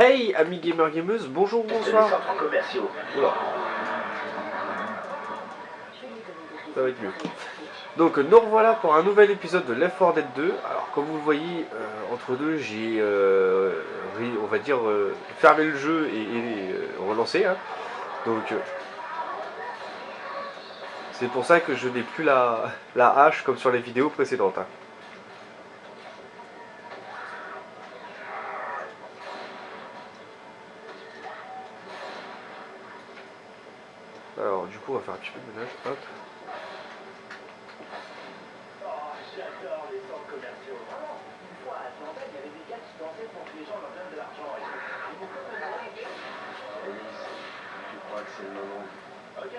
Hey amis gamers gameuses, bonjour, bonsoir. Oula. Ça va être mieux. Donc nous revoilà pour un nouvel épisode de Left 4 Dead 2. Alors comme vous le voyez, entre deux j'ai, on va dire, fermé le jeu et relancé. Hein. Donc c'est pour ça que je n'ai plus la hache comme sur les vidéos précédentes. Hein. Alors du coup on va faire un petit peu de ménage. Hop. J'adore les centres commerciaux. Une fois à Atlanta, il y avait des gars qui dansaient pour que les gens leur donnent de l'argent. Ils m'ont comme un like. Alice, je crois que c'est le moment. Ok.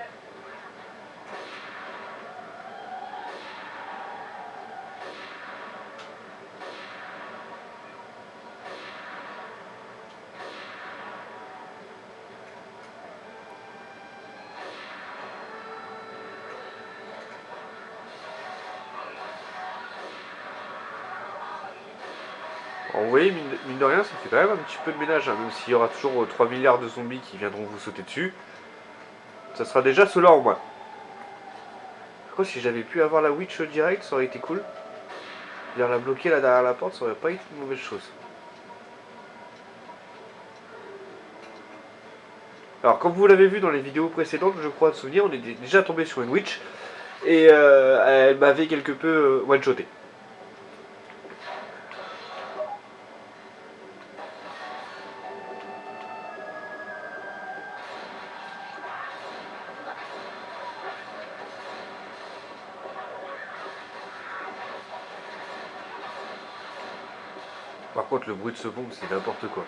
Alors, vous voyez, mine de rien, ça fait quand même un petit peu de ménage, hein, même s'il y aura toujours 3 milliards de zombies qui viendront vous sauter dessus. Ça sera déjà cela en moins. Par contre, si j'avais pu avoir la witch direct, ça aurait été cool. Dire la bloquer là derrière la porte, ça aurait pas été une mauvaise chose. Alors, comme vous l'avez vu dans les vidéos précédentes, je crois de souvenir, on est déjà tombé sur une witch. Et elle m'avait quelque peu one-shoté. Par contre, le bruit de ce bombe, c'est n'importe quoi.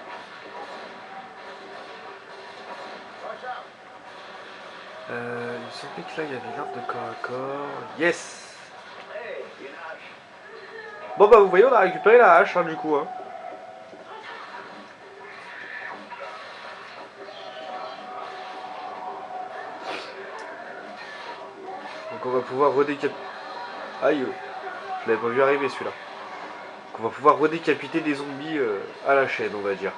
Il me semblait que là, il y avait l'arme de corps à corps. Yes! Bon bah, vous voyez, on a récupéré la hache, hein, du coup. Hein. Donc on va pouvoir redécapiter... Aïe, je l'avais pas vu arriver celui-là. Donc on va pouvoir redécapiter des zombies à la chaîne, on va dire.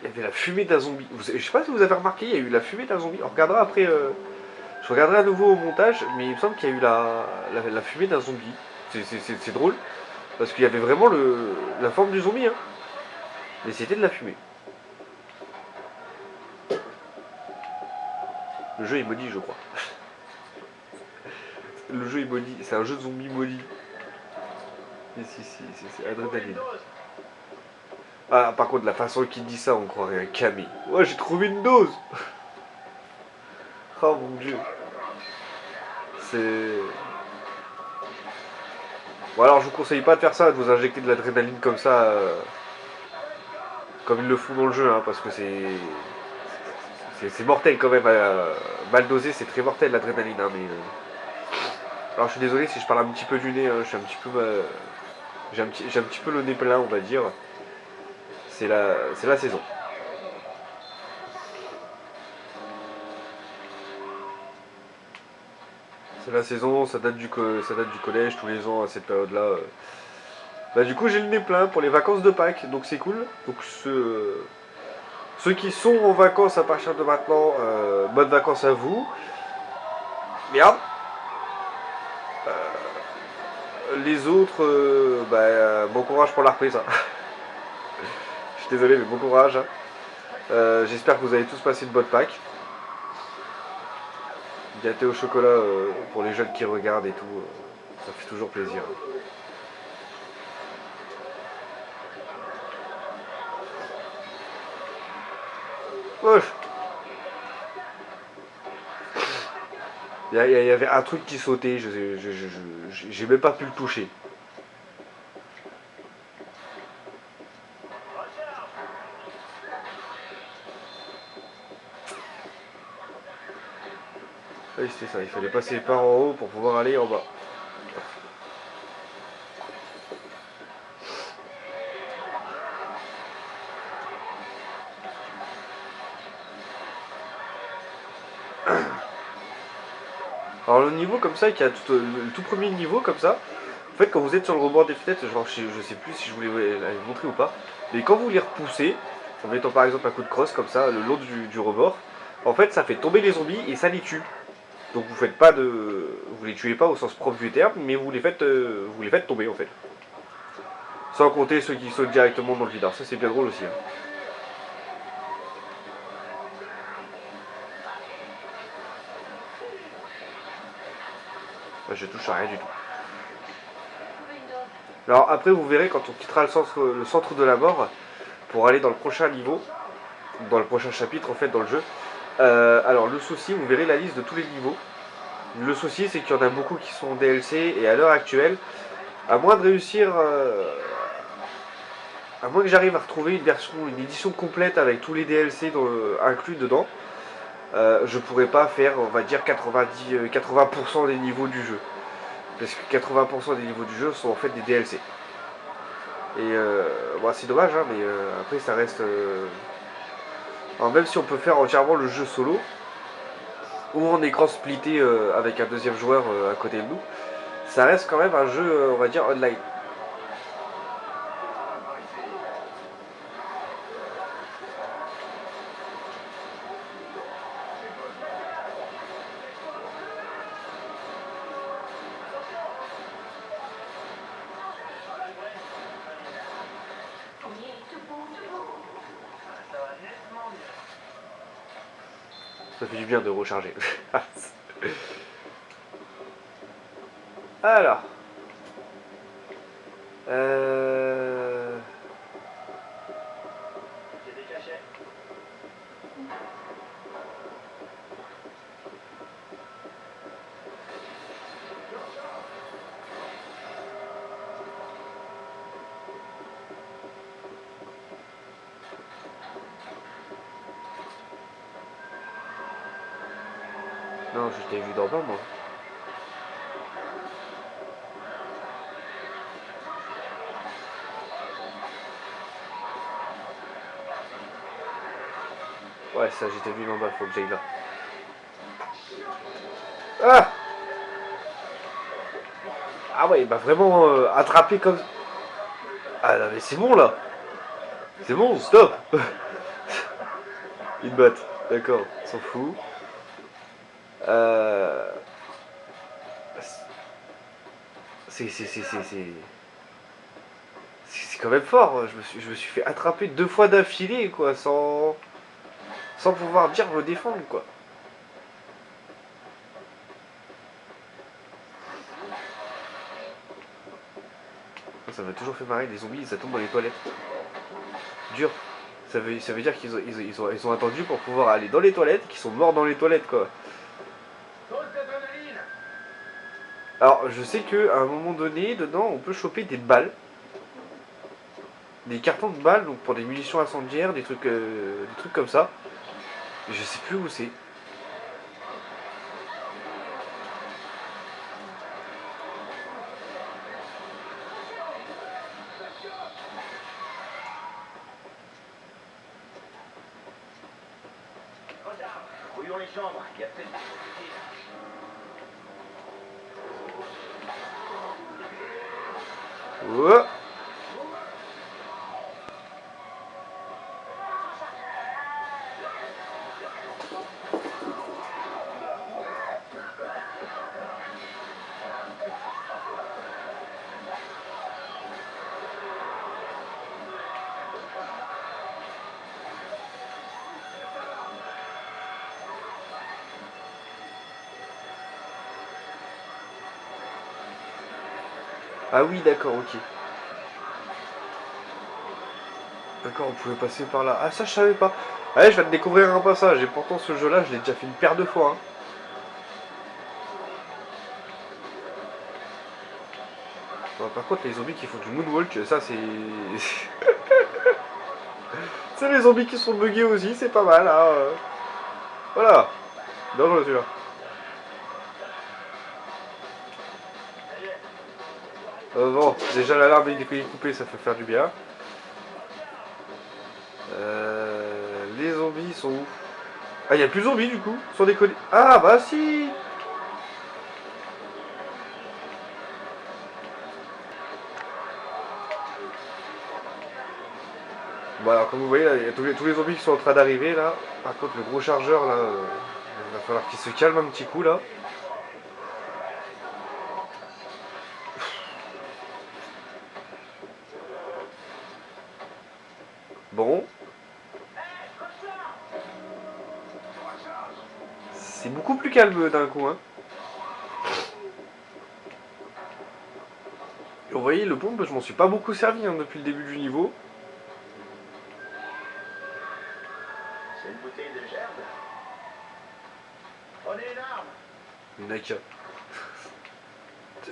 Il y avait la fumée d'un zombie. Je sais pas si vous avez remarqué, il y a eu la fumée d'un zombie. On regardera après... je regarderai à nouveau au montage, mais il me semble qu'il y a eu la fumée d'un zombie. C'est drôle, parce qu'il y avait vraiment la forme du zombie, hein. Mais c'était de la fumée. Le jeu est maudit, je crois. Le jeu est maudit, c'est un jeu de zombies maudit. Si, c'est adrénaline. Ah, par contre, la façon qu'il dit ça, on croirait un camé. Ouais, j'ai trouvé une dose. Oh mon dieu. C'est... Bon alors, je vous conseille pas de faire ça, de vous injecter de l'adrénaline comme ça, comme ils le font dans le jeu, hein, parce que c'est mortel quand même. Mal dosé, c'est très mortel l'adrénaline, hein, mais... Alors, je suis désolé si je parle un petit peu du nez, hein, je suis un petit peu... j'ai un petit peu le nez plein, on va dire. C'est la saison. C'est la saison, ça date du collège, tous les ans à cette période-là. Bah du coup j'ai le nez plein pour les vacances de Pâques, donc c'est cool. Donc ceux qui sont en vacances à partir de maintenant, bonnes vacances à vous. Merde. Les autres, bon courage pour la reprise. Hein. Je suis désolé mais bon courage. Hein. J'espère que vous allez tous passer une bonne Pâques. Gâté au chocolat pour les jeunes qui regardent et tout, ça fait toujours plaisir. Wesh. Il y avait un truc qui sautait, j'ai même pas pu le toucher. Oui, c'était ça, il fallait passer par en haut pour pouvoir aller en bas. Alors le niveau comme ça, qui a le tout premier niveau comme ça, En fait, quand vous êtes sur le rebord des fenêtres, genre, je sais plus si je voulais vous montrer ou pas, mais quand vous les repoussez, en mettant par exemple un coup de crosse comme ça, le long du rebord, en fait, ça fait tomber les zombies et ça les tue. Donc vous faites pas de, vous les tuez pas au sens propre du terme, mais vous les faites tomber en fait. Sans compter ceux qui sautent directement dans le vide. Alors ça c'est bien drôle aussi. Hein. Je touche à rien du tout. Alors après vous verrez quand on quittera le centre de la mort pour aller dans le prochain niveau, dans le prochain chapitre en fait dans le jeu. Alors le souci, vous verrez la liste de tous les niveaux. Le souci c'est qu'il y en a beaucoup qui sont en DLC et à l'heure actuelle, à moins de réussir, à moins que j'arrive à retrouver une édition complète avec tous les DLC inclus dedans, je pourrais pas faire, on va dire 80% des niveaux du jeu. Parce que 80% des niveaux du jeu sont en fait des DLC. Et bon, c'est dommage, hein, mais après ça reste. Alors, même si on peut faire entièrement le jeu solo, ou en écran splitté avec un deuxième joueur à côté de nous, ça reste quand même un jeu, on va dire, online. Ça fait du bien de recharger. Alors. Il y a des cachets. Non, je t'ai vu dans bas, moi. Ouais, ça, j'étais vu d'en bas, faut que j'aille là. Ah Ah ouais, il m'a vraiment attrapé comme... Ah non, mais c'est bon, là. C'est bon, stop. Ils me battent. D'accord, on s'en fout. Euh... C'est quand même fort. Je me suis fait attraper 2 fois d'affilée, quoi, sans pouvoir dire me défendre, quoi. Ça m'a toujours fait marrer, les zombies, ça tombe dans les toilettes. Dur. Ça veut dire qu'ils ont attendu pour pouvoir aller dans les toilettes et qu'ils sont morts dans les toilettes, quoi. Dose d'adrénaline. Alors, je sais qu'à un moment donné, dedans, on peut choper des balles. Des cartons de balles, donc pour des munitions incendiaires, des trucs comme ça. Je sais plus où c'est. Regarde, fouillons les chambres. Il y a peut-être des choses. Oh. Ah oui, d'accord, ok. D'accord, on pouvait passer par là. Ah, ça, je savais pas. Ouais, je viens de découvrir un passage. Et pourtant, ce jeu-là, je l'ai déjà fait une paire de fois. Hein. Bon, par contre, les zombies qui font du moonwalk, ça, c'est... c'est les zombies qui sont buggés aussi, c'est pas mal. Hein. Voilà. Dangereux, celui-là. Bon, déjà l'alarme est coupée, ça fait faire du bien. Les zombies sont où? Ah, il n'y a plus de zombies du coup, sans déconner. Ah, bah si. Bon alors comme vous voyez là, il y a tous les zombies qui sont en train d'arriver là. Par contre le gros chargeur là, il va falloir qu'il se calme un petit coup là. Bon. C'est beaucoup plus calme d'un coup hein. Et vous voyez le pompe je m'en suis pas beaucoup servi hein, depuis le début du niveau. C'est une bouteille de gerbe. Prenez une arme. Une AK.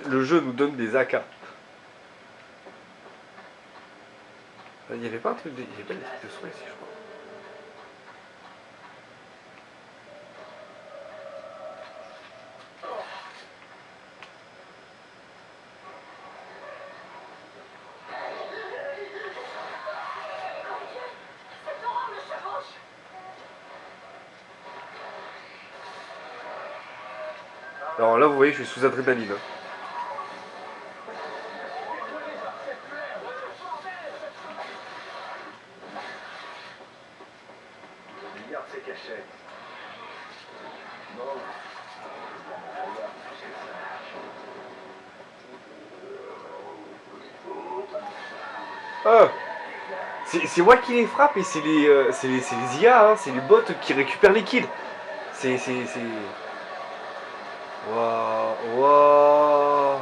Le jeu nous donne des AK. Il n'y avait pas un truc de... Il y avait pas des trucs de soins ici je crois. Alors là vous voyez je suis sous adrénaline. Hein. Regarde ces cachettes. Bon. Regarde plus que ça. Ah c'est moi qui les frappe et c'est les IA, hein, c'est les bots qui récupèrent les kills. C'est... Waouh, waouh.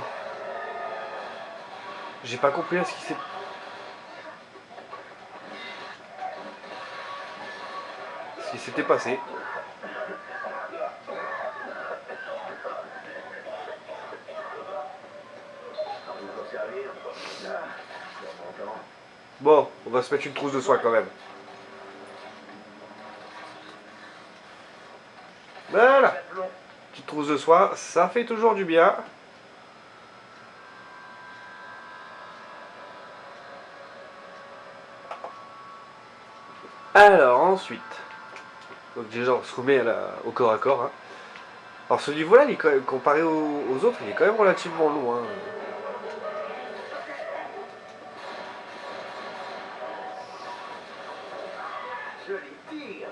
J'ai pas compris là ce qui s'est... Ce qui s'était passé. Vous en servir. Là, c'est bon temps. Bon, on va se mettre une trousse de soins quand même. Voilà. Petite trousse de soins, ça fait toujours du bien. Alors ensuite, donc déjà on se remet au corps à corps. Hein. Alors ce niveau-là, comparé aux autres, il est quand même relativement long. Hein. Joli tir.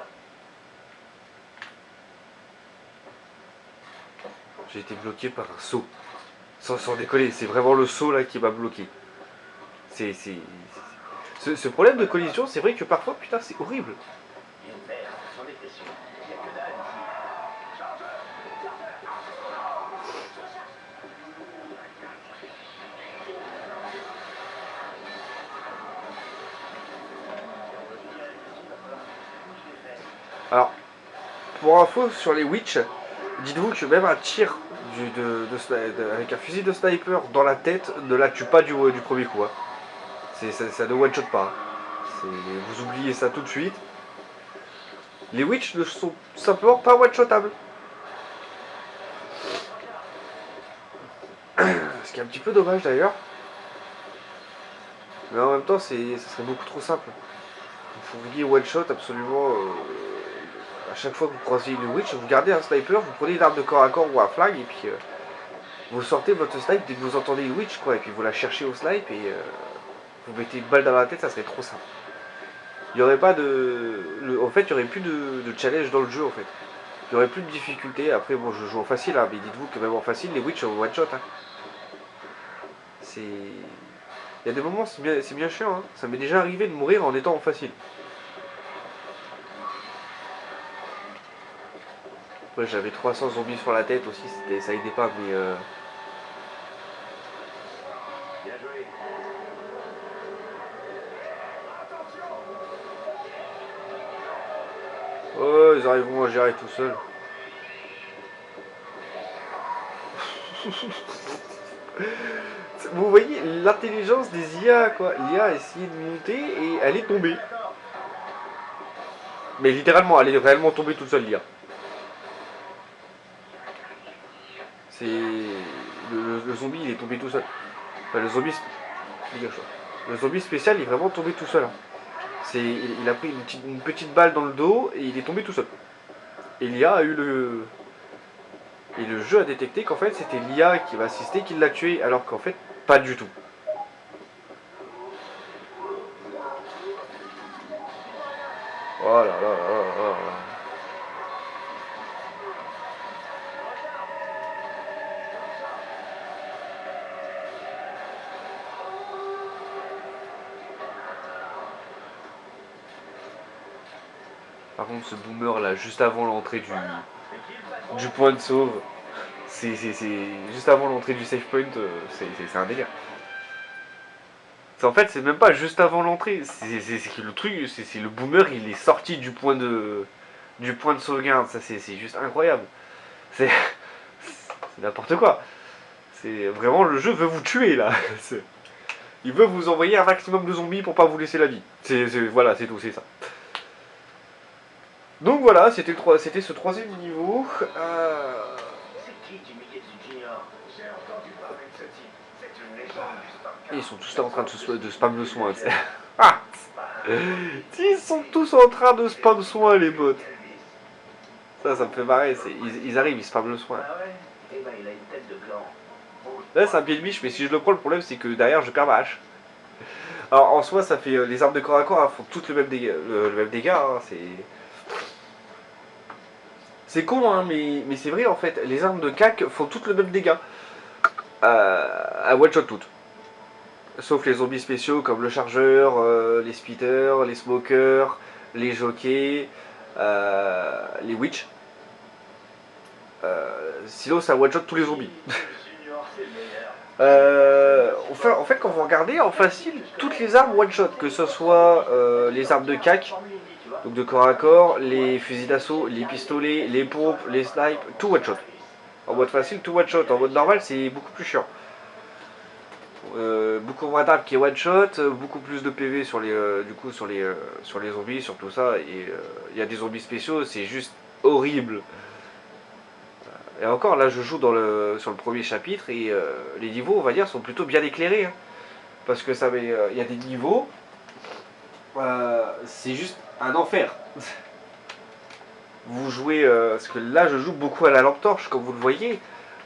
J'ai été bloqué par un saut. Sans décoller, c'est vraiment le saut là qui m'a bloqué. Ce problème de collision, c'est vrai que parfois, putain, c'est horrible. Une merde, j'en étais sûr. Il n'y a que dalle ici. Alors, pour info sur les witch, dites-vous que même un tir avec un fusil de sniper dans la tête ne la tue pas du premier coup. Hein. Ça ne one-shot pas. Hein. Vous oubliez ça tout de suite. Les witch ne sont simplement pas one-shotables. Ce qui est un petit peu dommage d'ailleurs. Mais en même temps, ça serait beaucoup trop simple. Vous pourriez one-shot absolument... à chaque fois que vous croisez une witch, vous gardez un sniper, vous prenez une arme de corps à corps ou un flag et puis vous sortez votre snipe dès que vous entendez une witch quoi, et puis vous la cherchez au snipe et vous mettez une balle dans la tête, ça serait trop simple. Il n'y aurait pas en fait, il n'y aurait plus de challenge dans le jeu en fait. Il n'y aurait plus de difficulté. Après, bon, je joue en facile, hein, mais dites-vous que même en facile, les witch sont one shot. Hein. Il y a des moments, c'est bien chiant. Hein. Ça m'est déjà arrivé de mourir en étant en facile. Après j'avais 300 zombies sur la tête aussi, ça aidait pas, mais Bien joué. oh, ils arriveront à gérer tout seuls. Vous voyez l'intelligence des IA quoi. L'IA a essayé de monter et elle est tombée. Mais littéralement, elle est réellement tombée toute seule l'IA. C'est... Le zombie il est tombé tout seul. Enfin, le zombie spécial il est vraiment tombé tout seul. Hein. Il a pris une petite balle dans le dos et il est tombé tout seul. Et l'IA a eu le... Et le jeu a détecté qu'en fait c'était l'IA qui va assister qui l'a tué alors qu'en fait pas du tout. Oh là là là là là. Par contre, ce boomer là, juste avant l'entrée du point de sauve, c'est juste avant l'entrée du save point, c'est un délire. En fait, c'est même pas juste avant l'entrée, c'est que le truc, c'est le boomer, il est sorti du point de sauvegarde, ça c'est juste incroyable. C'est n'importe quoi. C'est vraiment le jeu veut vous tuer là. Il veut vous envoyer un maximum de zombies pour pas vous laisser la vie. Voilà, c'est tout, c'est ça. Donc voilà, c'était ce troisième niveau. C'est qui Jimmy Getsu Junior? J'ai entendu parler de ce type. C'est une légende du StarCraft. Et ils sont tous là en train de spam le soin. Ah, ils sont tous en train de spam soin les bots. Ça me fait marrer. Ils arrivent, ils spam le soin. Ah ouais? Eh ben il a une tête de gland. Là c'est un pied de biche, mais si je le prends, le problème c'est que derrière je perds ma hache. Alors en soi, ça fait les armes de corps à corps hein, font toutes le même dégât. Le même dégât hein, c'est con, hein, mais c'est vrai en fait. Les armes de cac font toutes le même dégât. À one shot toutes. Sauf les zombies spéciaux comme le chargeur, les spitters, les smokers, les jockeys, les witch. Sinon ça one shot tous les zombies. Junior, c'est le meilleur. En fait, quand vous regardez en facile, toutes les armes one shot, que ce soit les armes de cac, donc de corps à corps, les fusils d'assaut, les pistolets, les pompes, les snipes, tout one shot. En mode facile, tout one shot. En mode normal, c'est beaucoup plus chiant. Beaucoup moins d'armes qui est one shot, beaucoup plus de PV sur les, du coup, sur les zombies, sur tout ça. Et il y a des zombies spéciaux, c'est juste horrible. Et encore, là, je joue sur le premier chapitre et les niveaux, on va dire, sont plutôt bien éclairés. Hein. Parce que il y a des niveaux, c'est juste un enfer. Vous jouez, parce que là, je joue beaucoup à la lampe torche, comme vous le voyez.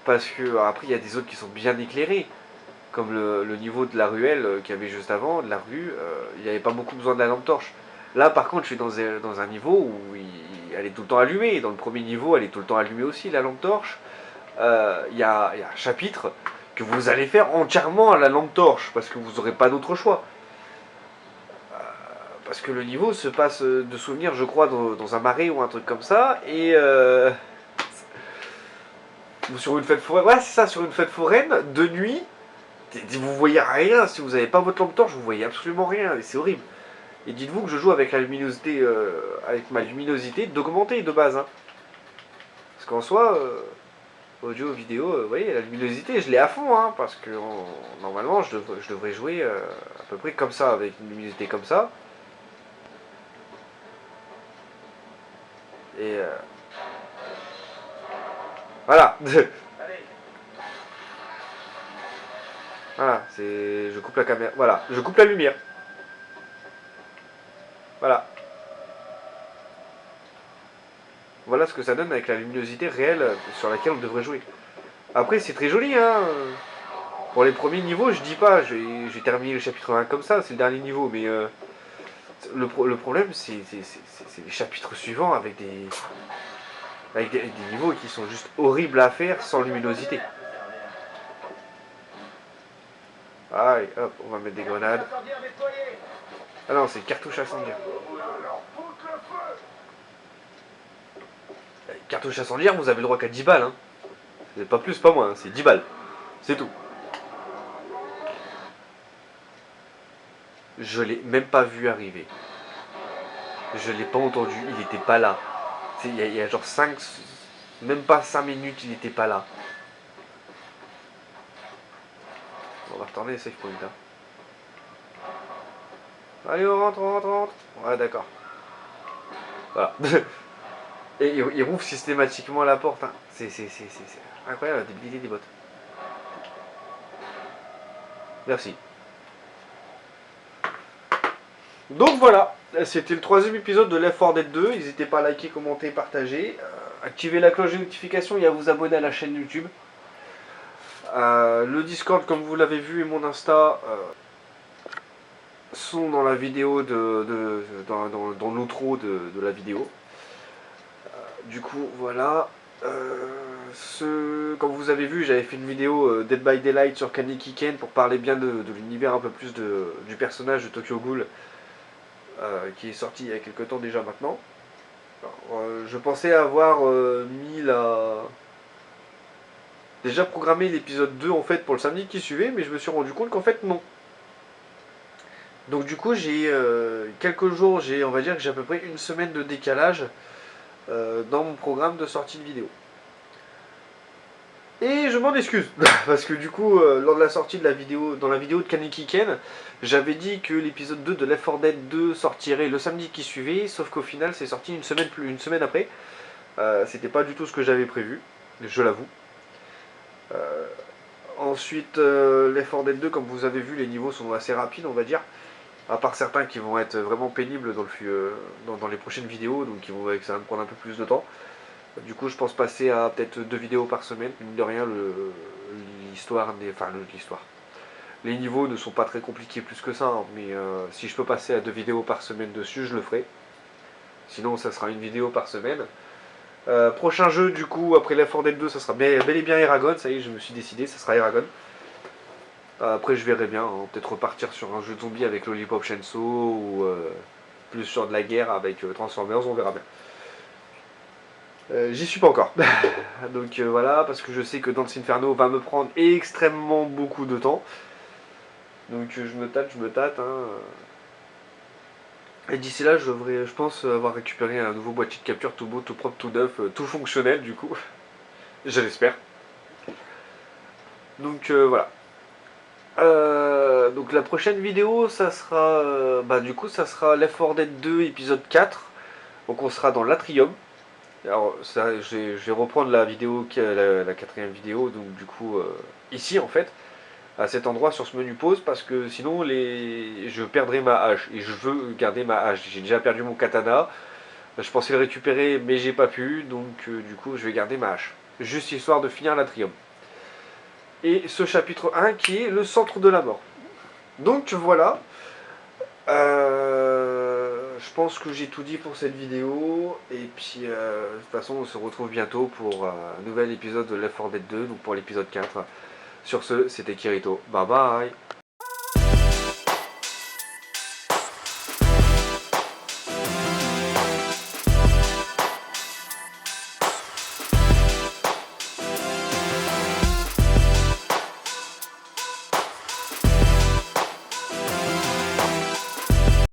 Parce que après, il y a des autres qui sont bien éclairés. Comme le niveau de la ruelle qu'il y avait juste avant, de la rue, il n'y avait pas beaucoup besoin de la lampe torche. Là, par contre, je suis dans un niveau où elle est tout le temps allumée. Dans le premier niveau, elle est tout le temps allumée aussi, la lampe torche. Il y a un chapitre que vous allez faire entièrement à la lampe torche, parce que vous n'aurez pas d'autre choix. Parce que le niveau se passe de souvenirs, je crois, dans un marais ou un truc comme ça, et sur une fête foraine, ouais, c'est ça, sur une fête foraine, de nuit, vous voyez rien, si vous n'avez pas votre lampe torche, vous voyez absolument rien, et c'est horrible. Et dites-vous que je joue avec la luminosité, avec ma luminosité d'augmenter de base. Hein. Parce qu'en soi, audio, vidéo, vous voyez, la luminosité, je l'ai à fond, hein, parce que normalement, je devrais jouer à peu près comme ça, avec une luminosité comme ça. Et voilà. Voilà, je coupe la caméra. Voilà, je coupe la lumière. Voilà. Voilà ce que ça donne avec la luminosité réelle sur laquelle on devrait jouer. Après, c'est très joli, hein. Pour les premiers niveaux, je dis pas, j'ai terminé le chapitre 1 comme ça, c'est le dernier niveau, mais le problème, c'est les chapitres suivants avec des niveaux qui sont juste horribles à faire sans luminosité. Allez, hop, on va mettre des grenades. Ah non, c'est cartouche incendiaire. Cartouche incendiaire, vous avez le droit qu'à 10 balles. Hein. C'est pas plus, pas moins, hein, c'est 10 balles. C'est tout. Je l'ai même pas vu arriver. Je l'ai pas entendu, il était pas là. Il y a genre 5, même pas 5 minutes, il était pas là. On va retourner les save points. Hein. Allez, on rentre. Ouais, d'accord. Voilà. Et il rouvre systématiquement la porte. Hein. C'est incroyable la débilité des bots. Merci. Donc voilà, c'était le troisième épisode de Left 4 Dead 2. N'hésitez pas à liker, commenter, partager. Activez la cloche de notification et à vous abonner à la chaîne YouTube. Le Discord, comme vous l'avez vu, et mon Insta sont dans la vidéo dans l'outro de la vidéo. Du coup, voilà. Comme vous avez vu, j'avais fait une vidéo Dead by Daylight sur Kaneki Ken pour parler bien de l'univers un peu plus du personnage de Tokyo Ghoul qui est sorti il y a quelques temps déjà maintenant. Alors, je pensais avoir mis déjà programmé l'épisode 2 en fait pour le samedi qui suivait, mais je me suis rendu compte qu'en fait non. Donc du coup j'ai quelques jours, on va dire que j'ai à peu près une semaine de décalage dans mon programme de sortie de vidéo. Et je m'en excuse, parce que du coup, lors de la sortie de la vidéo, dans la vidéo de Kaneki Ken, j'avais dit que l'épisode 2 de Left 4 Dead 2 sortirait le samedi qui suivait, sauf qu'au final c'est sorti une semaine après. C'était pas du tout ce que j'avais prévu, je l'avoue. Ensuite, Left 4 Dead 2, comme vous avez vu, les niveaux sont assez rapides, on va dire. À part certains qui vont être vraiment pénibles dans les prochaines vidéos, donc que ça va me prendre un peu plus de temps. Du coup, je pense passer à peut-être 2 vidéos par semaine. Mine de rien, l'histoire. Les niveaux ne sont pas très compliqués plus que ça, hein, mais si je peux passer à 2 vidéos par semaine dessus, je le ferai. Sinon, ça sera une vidéo par semaine. Prochain jeu, du coup, après Left 4 Dead 2, ça sera bel et bien Eragon. Ça y est, je me suis décidé, ça sera Eragon. Après, je verrai bien. Hein, peut-être repartir sur un jeu de zombie avec Lollipop Chainsaw ou plus sur de la guerre avec Transformers, on verra bien. J'y suis pas encore. Donc voilà, parce que je sais que Dance Inferno va me prendre extrêmement beaucoup de temps. Donc je me tâte. Hein. Et d'ici là, je pense avoir récupéré un nouveau boîtier de capture tout beau, tout propre, tout neuf, tout fonctionnel du coup. Je l'espère. Donc voilà. Donc la prochaine vidéo, ça sera ça sera Left 4 Dead 2 épisode 4. Donc on sera dans l'Atrium. Alors ça, je vais reprendre la vidéo, la quatrième vidéo, donc du coup ici en fait, à cet endroit sur ce menu pause, parce que sinon je perdrai ma hache, et je veux garder ma hache. J'ai déjà perdu mon katana, je pensais le récupérer mais j'ai pas pu, donc du coup je vais garder ma hache. Juste histoire de finir l'Atrium. Et ce chapitre 1 qui est le centre de la mort. Donc voilà. Je pense que j'ai tout dit pour cette vidéo. Et puis, de toute façon, on se retrouve bientôt pour un nouvel épisode de Left 4 Dead 2, donc pour l'épisode 4. Sur ce, c'était Kirito. Bye bye.